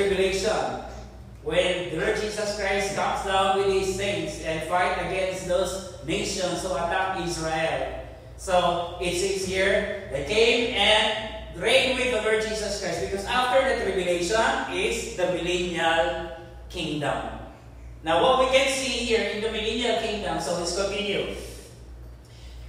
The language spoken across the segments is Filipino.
tribulation. When the Lord Jesus Christ comes down with His saints and fight against those nations who attack Israel. So it says here, they came and reigned with the Lord Jesus Christ, because after the tribulation is the millennial kingdom. Now what we can see here in the millennial kingdom, so let's continue.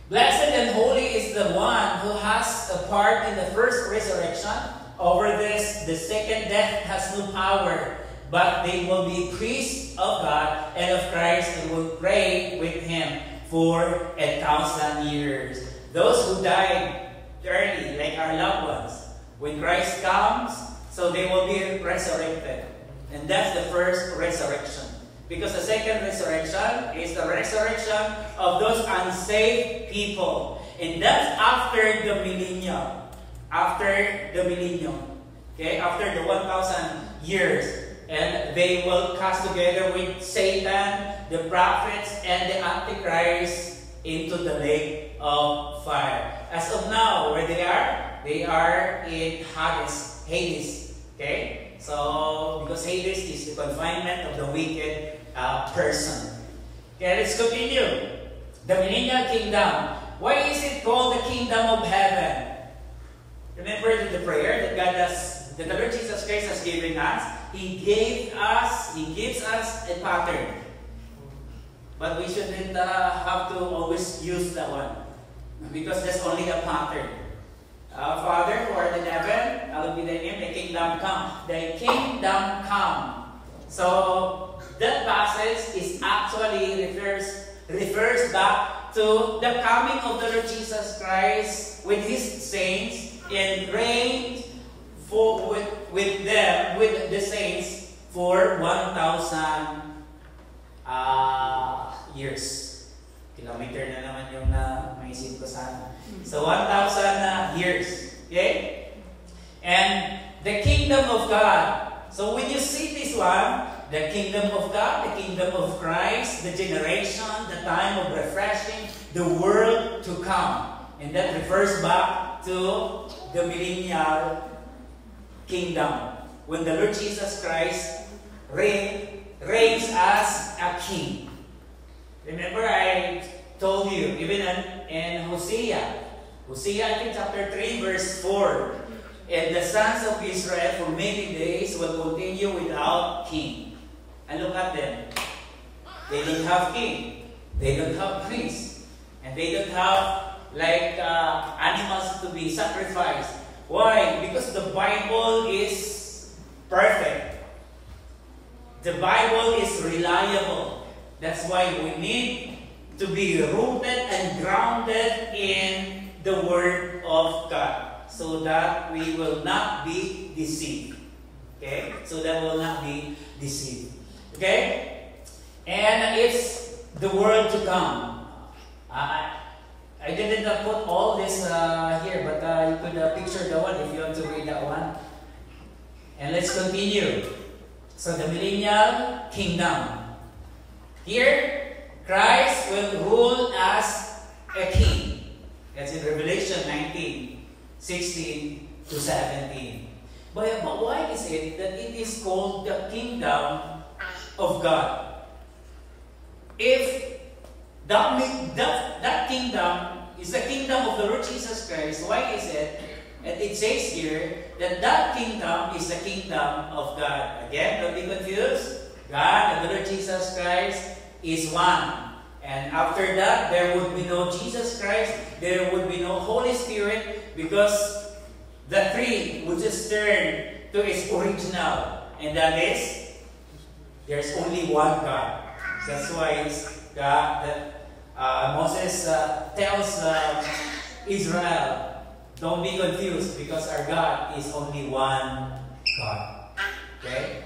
Blessed and holy is the one who has a part in the first resurrection. Over this, the second death has no power, but they will be priests of God and of Christ and will reign with Him for 1,000 years. Those who died early, like our loved ones, when Christ comes, so they will be resurrected. And that's the first resurrection. Because the second resurrection is the resurrection of those unsaved people. And that's after the millennium. After the millennium. Okay? After the 1,000 years. And they will cast together with Satan, the prophets, and the Antichrist into the lake of fire. As of now, where they are in Hades. Okay? So, because Hades is the confinement of the wicked person. Okay, let's continue. The millennial kingdom. Why is it called the kingdom of heaven? Remember the prayer that the Lord Jesus Christ has given us? He gives us a pattern. But we shouldn't have to always use that one, because that's only a pattern. Father who art in heaven, hallowed be thy name, thy kingdom come. Thy kingdom come. So that passage is actually refers back to the coming of the Lord Jesus Christ with His saints and reigned with the saints for 1,000 years. Kilometer na naman yung maisip ko sana. So 1,000 years. Okay? And the kingdom of God. So when you see this one, the kingdom of God, the kingdom of Christ, the generation, the time of refreshing, the world to come. And that refers back to the millennial kingdom, when the Lord Jesus Christ reigns as a king. Remember, I told you, even in Hosea, I think chapter 3, verse 4, and the sons of Israel for many days will continue without king. And look at them. They don't have king. They don't have priests. And they don't have like animals to be sacrificed. Why? Because the Bible is perfect. The Bible is reliable. That's why we need to be rooted and grounded in the Word of God, so that we will not be deceived. Okay? So that will not be deceived. Okay? And it's the world to come. I didn't put all this here, but you could picture the one if you want to read that one. And let's continue. So the millennial kingdom. Here, Christ will rule as a king. That's in Revelation 19, 16 to 17. But why is it that it is called the kingdom of God? If that kingdom is the kingdom of the Lord Jesus Christ, why is it that it says here that kingdom is the kingdom of God? Again, don't be confused. God and the Lord Jesus Christ is one. And after that, there would be no Jesus Christ, there would be no Holy Spirit, because the three would just turn to its original. And that is, there's only one God. That's why it's God that Moses tells Israel, don't be confused, because our God is only one God. Okay?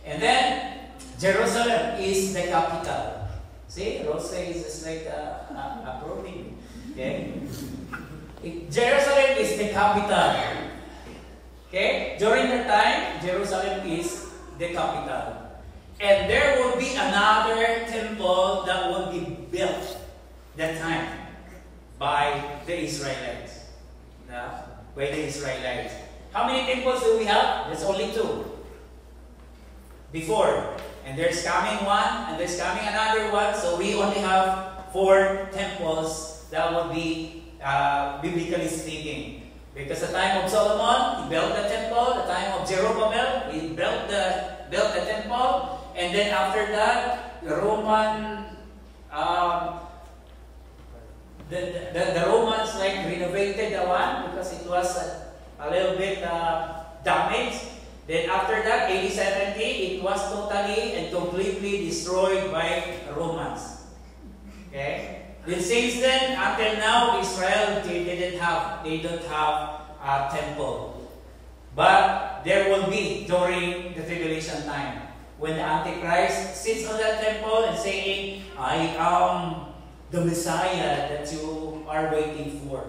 And then, Jerusalem is the capital. See, Rosa is just like approving. Okay? Jerusalem is the capital. Okay? During the time, Jerusalem is the capital. And there will be another temple that will be built that time by the Israelites. By the Israelites. How many temples do we have? There's only two. before. And there's coming one, and there's coming another one. So we only have 4 temples that would be biblically speaking. Because the time of Solomon, he built the temple. The time of Zerubbabel, he built the temple. And then after that, the Roman, the Romans like renovated the one because it was a little bit damaged. Then after that, AD 70, it was totally and completely destroyed by Romans. Okay? Then since then, until now, Israel, they don't have a temple. But there will be during the tribulation time, when the Antichrist sits on that temple and saying, I am the Messiah that you are waiting for.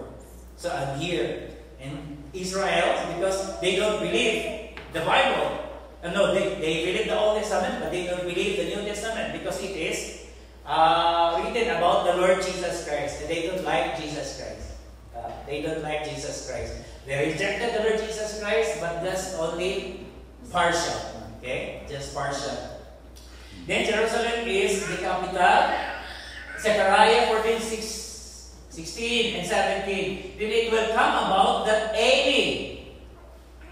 So I'm here. And Israel, because they don't believe the Bible. No, they believe the Old Testament, but they don't believe the New Testament because it is written about the Lord Jesus Christ. And they don't like Jesus Christ. They don't like Jesus Christ. They rejected the Lord Jesus Christ, but that's only partial. Okay? Just partial. Then Jerusalem is the capital. Zechariah 14:16 and 17. Then it will come about that 80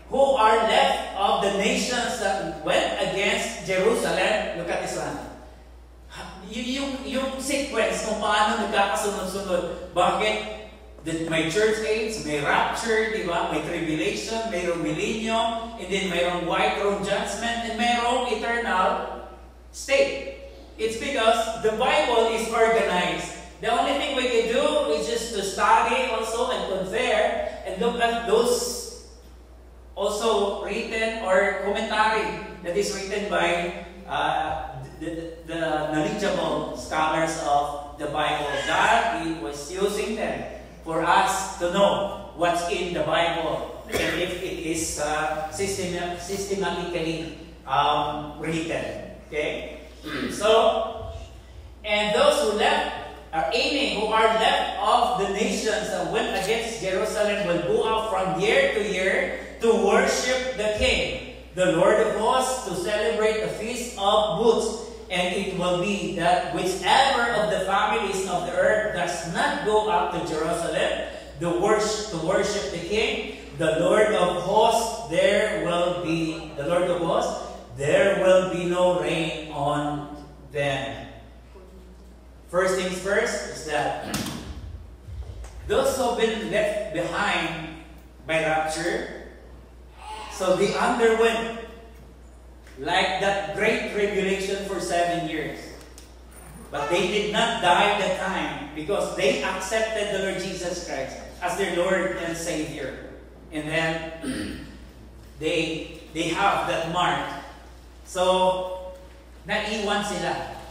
who are left of the nations that went against Jerusalem. Look at this one. Yung sequence kung paano nagkakasunod-sunod. Bakit? May church age, may rapture, di ba? May tribulation, mayroong millennium, and then mayroong white throne judgment, and mayroong eternal state. It's because the Bible is organized. The only thing we can do is just to study also and compare and look at those also written or commentary that is written by the knowledgeable scholars of the Bible. God was using them for us to know what's in the Bible and if it is systematically written. Okay? So, and those who left are aiming, who are left of the nations that went against Jerusalem will go out from year to year to worship the King, the Lord of hosts, to celebrate the Feast of Booths. And it will be that whichever of the families of the earth does not go up to Jerusalem to worship the King, the Lord of hosts, there will be no rain on them. First things first is that those who have been left behind by rapture, so they underwent like that great tribulation for 7 years. But they did not die that time because they accepted the Lord Jesus Christ as their Lord and Savior. And then they have that mark. So, naiwan sila.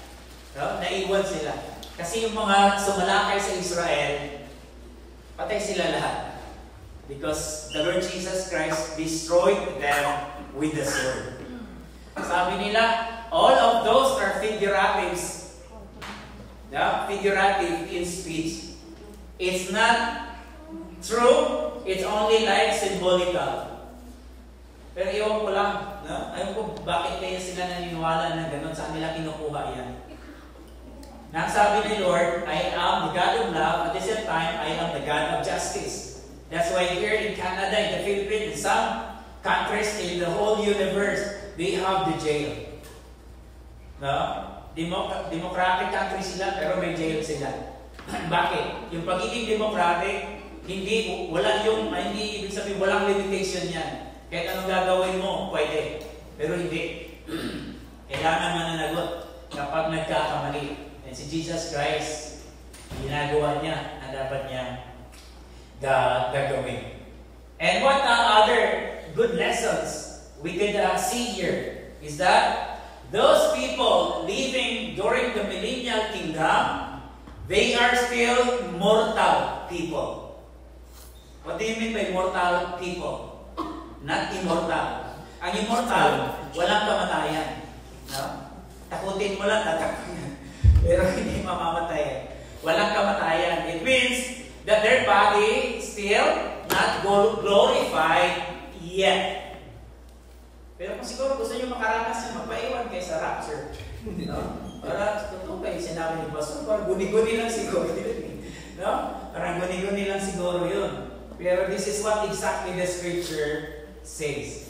No? Naiwan sila. Kasi yung mga sumalakay sa Israel, patay sila lahat. Because the Lord Jesus Christ destroyed them with the sword. Sabi nila, all of those are figuratives. Yeah? Figurative in speech. It's not true. It's only like symbolical. Pero iwan ko lang. No? Ayaw ko bakit kaya sila naniniwala na gano'n. Saan nila kinukuha yan? Nang sabi ni Lord, I am the God of love. At the same time, I am the God of justice. That's why here in Canada, in the Philippines, in some countries in the whole universe, they have the jail. No? Democratic country sila, pero may jail sila. Bakit? Yung pagiging democratic, hindi ibig sabihin, walang limitation yan. Kahit anong gagawin mo, pwede. Pero hindi. Kailangan mananagot kapag nagkakamali. And si Jesus Christ, ginagawa niya ang dapat niya gagawin. And what other good lessons we could see here is that those people living during the millennial kingdom, they are still mortal people. What do you mean by mortal people? Not immortal. Ang immortal, walang kamatayan. No? Takutin mo lang, tatakot. Pero hindi mamamatay. Walang kamatayan. It means that their body still not glorified yet. Pero kung siguro gusto nyo makaranas yun, magpaiwan kayo sa rapture. No? Para totoo kayo, sinabi ni Pastor, parang guni-guni lang siguro yun. No? Parang guni-guni lang siguro yun. Pero this is what exactly the scripture says.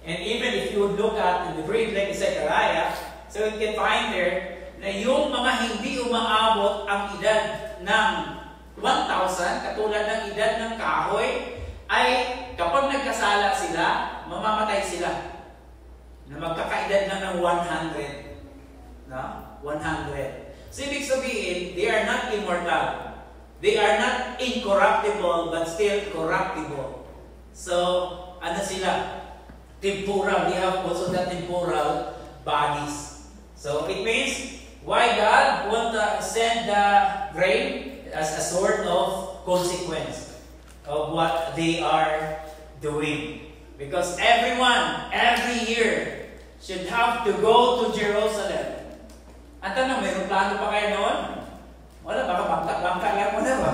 And even if you would look at in the great like Zechariah, so you can find there na yung mga hindi umaabot ang edad ng 1,000, katulad ng edad ng kahoy, ay kapag nagkasala sila, mamamatay sila. Na magkakaedad na ng 100. No? 100. So ibig sabihin, they are not immortal. They are not incorruptible, but still corruptible. So, ano sila? Temporal. They have also the temporal bodies. So, it means, why God want to send the rain as a sort of consequence of what they are doing. Because everyone, every year, should have to go to Jerusalem. Ang tanong, mayroong plano pa kayo noon? Wala, baka bangka lang mo na ba?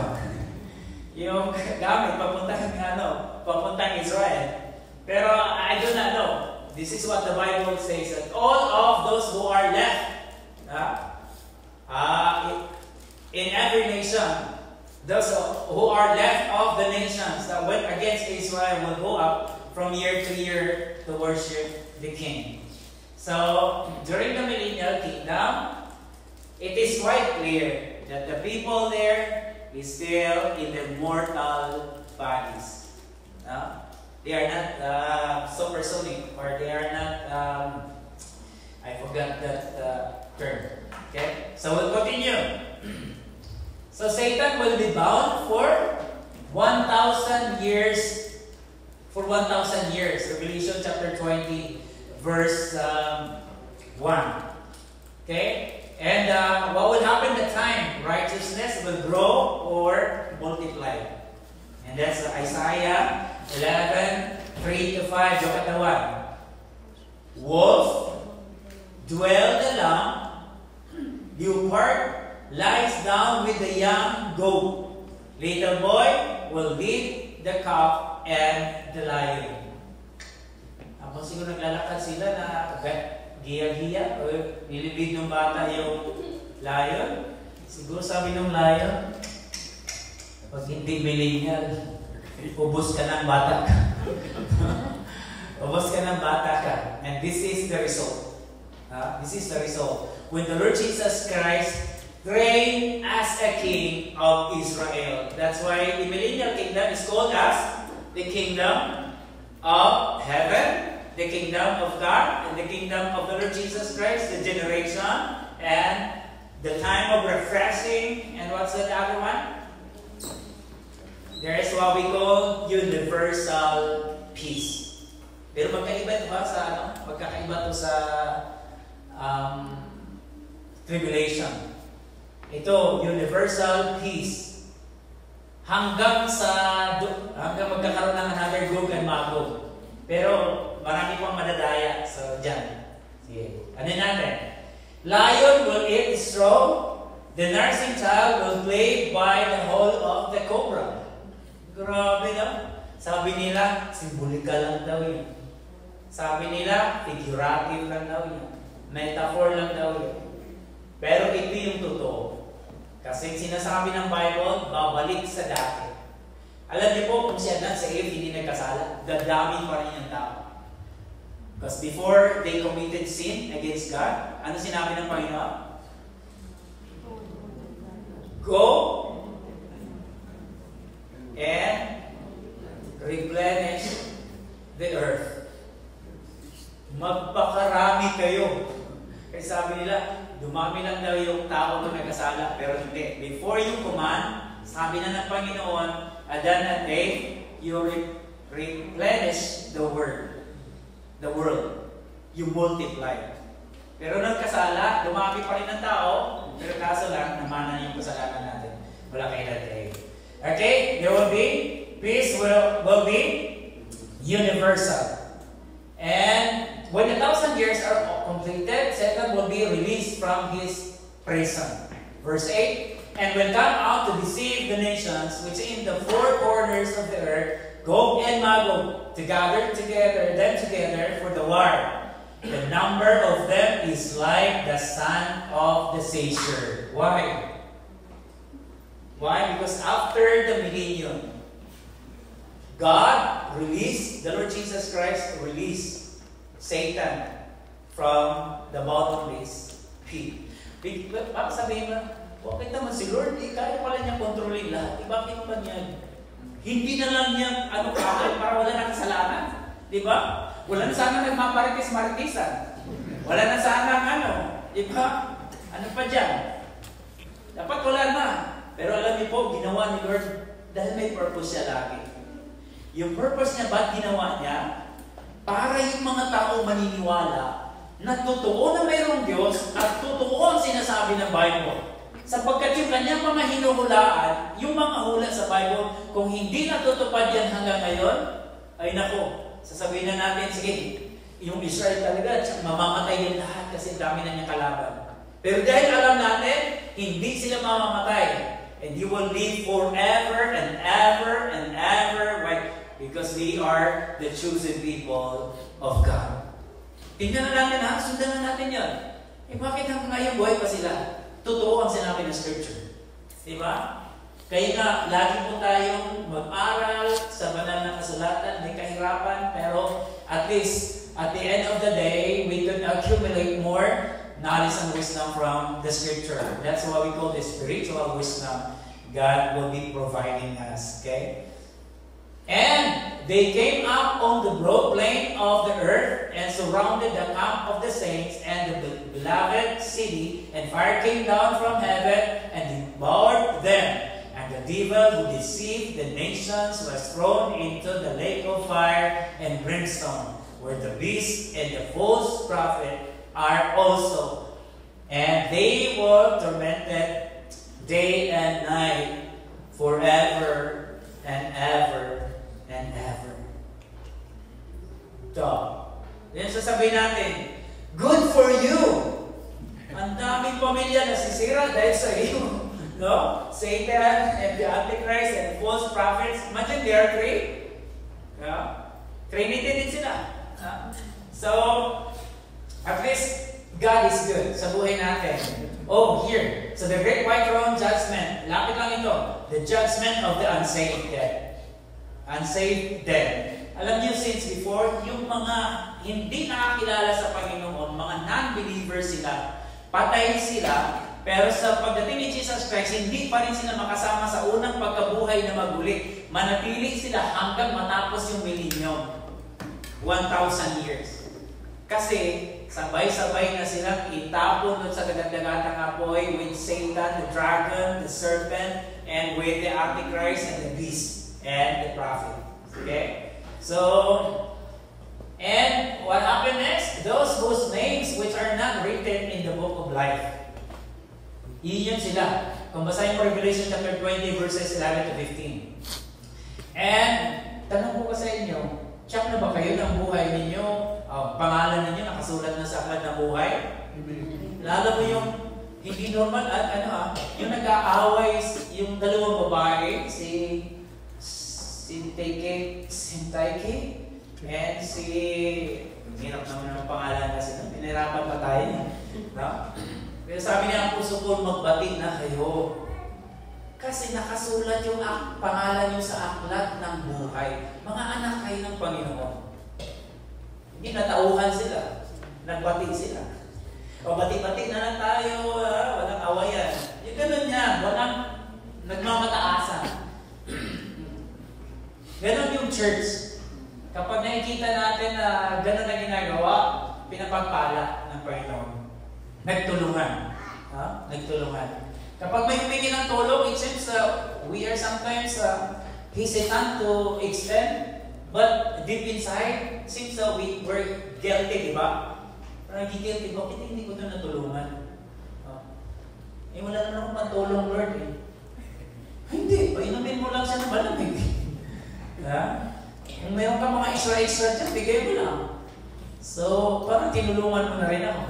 Yung gamit, papuntang Israel. Pero I do not know. This is what the Bible says, that all of those who are left in every nation, those who are left of the nations that went against Israel will go up from year to year to worship the King. So, during the millennial kingdom, it is quite clear that the people there is still in their mortal bodies. They are not supersonic, or they are not, I forgot that term. Okay? So we'll continue. So Satan will be bound for 1,000 years. For 1,000 years. Revelation chapter 20, verse 1. Okay? And what will happen at the time? Righteousness will grow or multiply. And that's Isaiah 11:3-5. Yung katawan. Wolf, dwell the lamb, leopard lies down with the young goat. Little boy will lead the calf and the lion. Habang siguro naglalakad sila na giya-giya o nilibid ng bata yung lion. Siguro sabi ng lion, pag hindi millennial, ubos ka ng bata ka. Ubos ka ng bata ka. And this is the result. This is the result. When the Lord Jesus Christ reigned as a king of Israel. That's why the millennial kingdom is called as the kingdom of heaven, the kingdom of God, and the kingdom of the Lord Jesus Christ, the generation, and the time of refreshing, and what's the other one? There is what we call universal peace. Pero magkaiba ito ba sa ano? Magkakaiba ito sa tribulation. Ito, universal peace. Hanggang magkakaroon ng another Gog and Magog. Pero marami pang madadaya. So, dyan. Sige. Ano natin? Lion will eat straw. The nursing child will play by the hole of the cobra. Grabe na. Sabi nila, simbolika lang daw yun. Sabi nila, figurative lang daw yun. Metaphor lang daw yun. Pero ito yung totoo. Kasi sinasabi ng Bible, babalik sa dati. Alam niyo po, kung si Adan sa Eve hindi nagkasala, dadami pa rin yung tao. Because before they committed sin against God, ano sinabi ng Panginoon? Go and replenish the earth. Magpakarami kayo. Kasi sabi nila, dumami lang daw yung tao na nagkasala, pero hindi. Before you command, sabi na ng Panginoon, Adan at Eve, you replenish the world. You multiply. Pero nagkasala, dumami pa rin ng tao, pero kaso lang, namanan yung kasalanan natin. Wala kay Adan at Eve. Okay? There will be, peace will be universal. And when 1,000 years are completed, Satan will be released from his prison. Verse 8, and will come out to deceive the nations which in the four corners of the earth, Gog and Magog, to gather them together for the war. The number of them is like the sun of the Savior. Why? Why? Because after the millennium, God released, the Lord Jesus Christ released Satan from the bottomless pit. Bakit sabihin mo, bakit naman si Lord, kaya pala niya kontrolin lahat. Bakit ba niya? Hindi na lang niya, para wala na kasalanan. Di ba? Wala na sana nagmamaritis-maritisan. Wala na sana di ba? Ano pa dyan? Dapat wala na. Pero alam niyo po, ginawa ni Lord dahil may purpose siya lagi. Yung purpose niya, ba't ginawa niya? Para yung mga tao maniniwala na totoo na mayroong Diyos at totoo ang sinasabi ng Bible. Sapagkat yung kanyang mga hinuhulaan, yung mga hula sa Bible, kung hindi natutupad yan hanggang ngayon, ay nako, sasabihin na natin, sige, yung Israel talaga, mamamatay yan lahat kasi dami na niyang kalaban. Pero dahil alam natin, hindi sila mamamatay. And you will live forever and ever and ever, right? Because we are the chosen people of God. Tingnan na natin sundan na natin yan. Bakit hanggang ngayon buhay pa sila? Totoo ang sinabi ng Scripture. Diba? Kaya nga, lagi po tayong mag-aral sa banal na kasulatan, may kahirapan, pero at least, at the end of the day, we could accumulate more knowledge and wisdom from the Scripture. That's what we call the spiritual wisdom God will be providing us. Okay? And they came up on the broad plain of the earth and surrounded the camp of the saints and the beloved city, and fire came down from heaven and devoured them. And the devil who deceived the nations was thrown into the lake of fire and brimstone, where the beast and the false prophet are also. And they were tormented day and night forever and ever and ever. Then sasabihin natin, good for you! Ang daming pamilya na sisira dahil sa iyo. No? Satan and the Antichrist and false prophets. Imagine they are three. Yeah? Trinity din sila. So, at least, God is good sa buhay natin. Oh, here. So the great white throne judgment. Lapit lang ito. The judgment of the unsaved dead. Unsaved dead. Alam niyo, since before, yung mga hindi nakakilala sa Panginoon, mga non-believers sila, patay sila, pero sa pagdating ni Jesus Christ, hindi pa rin sila makasama sa unang pagkabuhay na maguli. Manatili sila hanggang matapos yung millennium. 1,000 years. Kasi, sabay-sabay na silang itapon doon sa dagat-dagatang apoy with Satan, the dragon, the serpent, and with the Antichrist and the beast and the prophet. Okay? So, and what happened next? Those whose names which are not written in the book of life. Iyon sila. Kung basahin mo Revelation chapter 20 verses 11 to 15. And, tanong ko sa inyo, check na ba kayo ng buhay ninyo? Pangalan ninyo nakasulat na sa aklat ng buhay? Lalo mo yung hindi normal at yung nag-aaway, yung dalawang babae, si Taike and si hirap naman ang pangalan kasi pinirapan pa tayo. No? Pero sabi niya, ang puso ko magbati na kayo. Kasi nakasulat yung pangalan niyo sa aklat ng buhay. Mga anak kayo ng Panginoon. Hindi natauhan sila. Nagbati sila. O bati-bati na lang tayo, walang awayan. Yung ganun yan, walang nagmamataasan. Ganon yung church. Kapag nakikita natin na ganon na ginagawa, pinapagpala ng Panginoon. Nagtulungan. Nagtulungan. Kapag may humingi ng tulong, it seems we are sometimes hesitant to extend, but deep inside, seems we were guilty, di ba? Parang guilty, bakit hindi ko ito natulungan? Wala naman akong pantulong, Lord. Hindi, painumin mo lang siya ng malamig. Kung mayroon ka mga extra dyan, bigay mo lang. So, parang tinulungan mo na rin ako.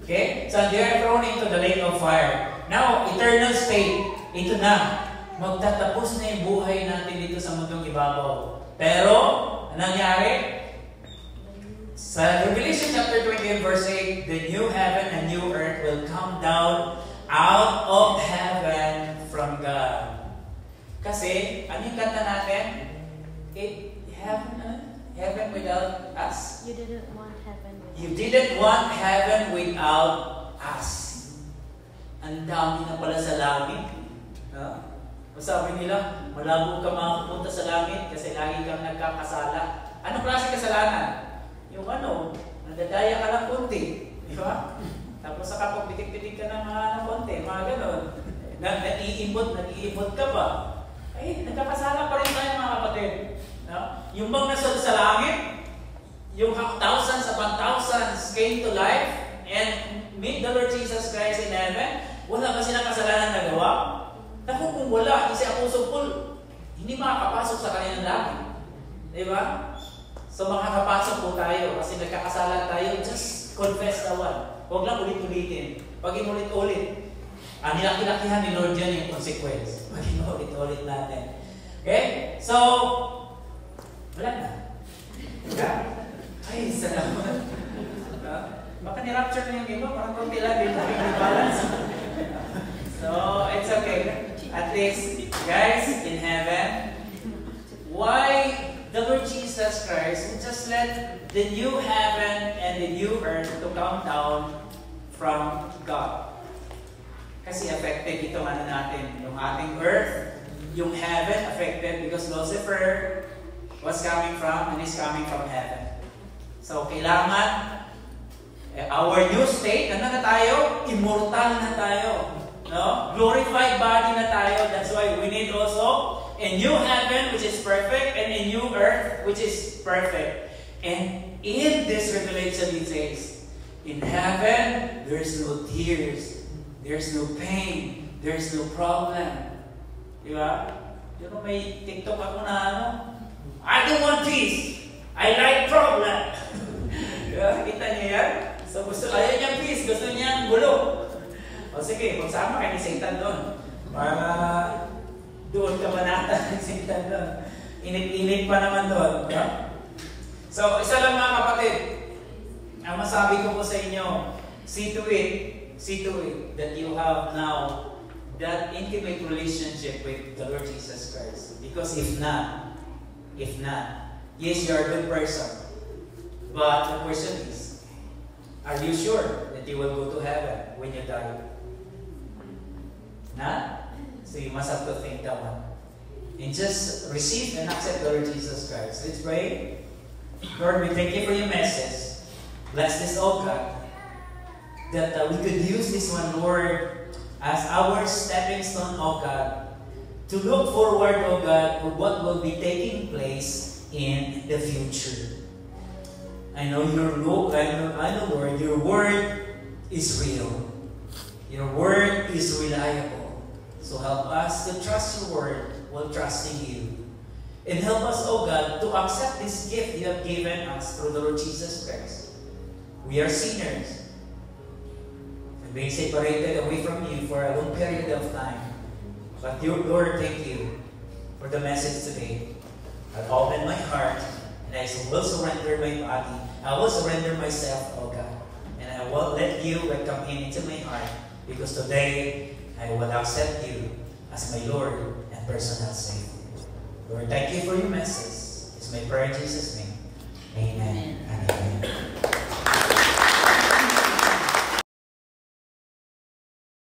Okay? So, they are thrown into the lake of fire. Now, eternal state, ito na. magtatapos na yung buhay natin dito sa mundong ibabaw. Pero, anong nangyari? Sa Revelation chapter 20 verse 8, the new heaven and new earth will come down out of heaven from God. Kasi, ano yung kanta natin? Heaven without us? You didn't want heaven without us. You didn't want heaven without us. Ang dami na pala sa langit. Sabi nila, malabo ka makapunta sa langit kasi lagi kang nagkakasala. Anong klase kasalanan? Yung nadadaya ka ng konti. Di ba? Tapos saka pagbitik-bitik ka ng konti, mga ganon. Nag-iimbot ka ba? Ay, nagkakasala pa rin tayo mga kapatid. No? Yung bang nasa sa langit, yung thousands upon thousands came to life and meet the Lord Jesus Christ in heaven, wala ba silang kasalanan na gawa? Naku, kung wala, si Apostle Paul, hindi makakapasok sa kanilang langit. Di ba? So makakapasok po tayo kasi nagkakasala tayo, just confess the one. Huwag lang ulit-ulitin. Pag inulit-ulit, nilaki-lakihan ni Lord yan yung consequence. Pag inulit-ulit natin. Okay? So, wala na. Ay, salamat. Baka ni-rapture na yung iba, parang konti lang din balance. So, it's okay. At least, guys, in heaven, why the Lord Jesus Christ would just let the new heaven and the new earth to come down from God? Kasi affected itong natin, yung ating earth, yung heaven affected because Lucifer was coming from and is coming from heaven. So, kailangan our new state, na tayo? Immortal na tayo. No? Glorified body na tayo. That's why we need also a new heaven which is perfect and a new earth which is perfect. And in this revelation it says, in heaven there's no tears, there's no pain, there's no problem. Di ba? Yung may TikTok ako na I don't want peace, I like problem. Kita niyo yan? So ayaw niyang peace, gusto niyang gulo. O sige, magsama kayo ni Satan doon. Para doon ka manata ni Satan doon. Init-init pa naman doon. So, isa lang mga kapatid. Ang masabi ko po sa inyo, see to it that you have now that intimate relationship with the Lord Jesus Christ. Because if not, yes, you are a good person. But the question is, are you sure that you will go to heaven when you die? Not? So you must have to think that one. And just receive and accept the Lord Jesus Christ. Let's pray. Lord, we thank you for your message. Bless this, oh God, that we could use this one, Lord, as our stepping stone, oh God, to look forward, oh God, to what will be taking place in the future. I know Lord, your word is real. Your word is reliable. So help us to trust your word while trusting you. And help us, oh God, to accept this gift you have given us through the Lord Jesus Christ. We are sinners. And being separated away from you for a long period of time. But Lord, thank you for the message today. I'll open my heart and I will surrender my body. I will surrender myself, oh God. And I will let you come into my heart. Because today, I will accept you as my Lord and personal Savior. Lord, thank you for your message. It's my prayer in Jesus' name. Amen.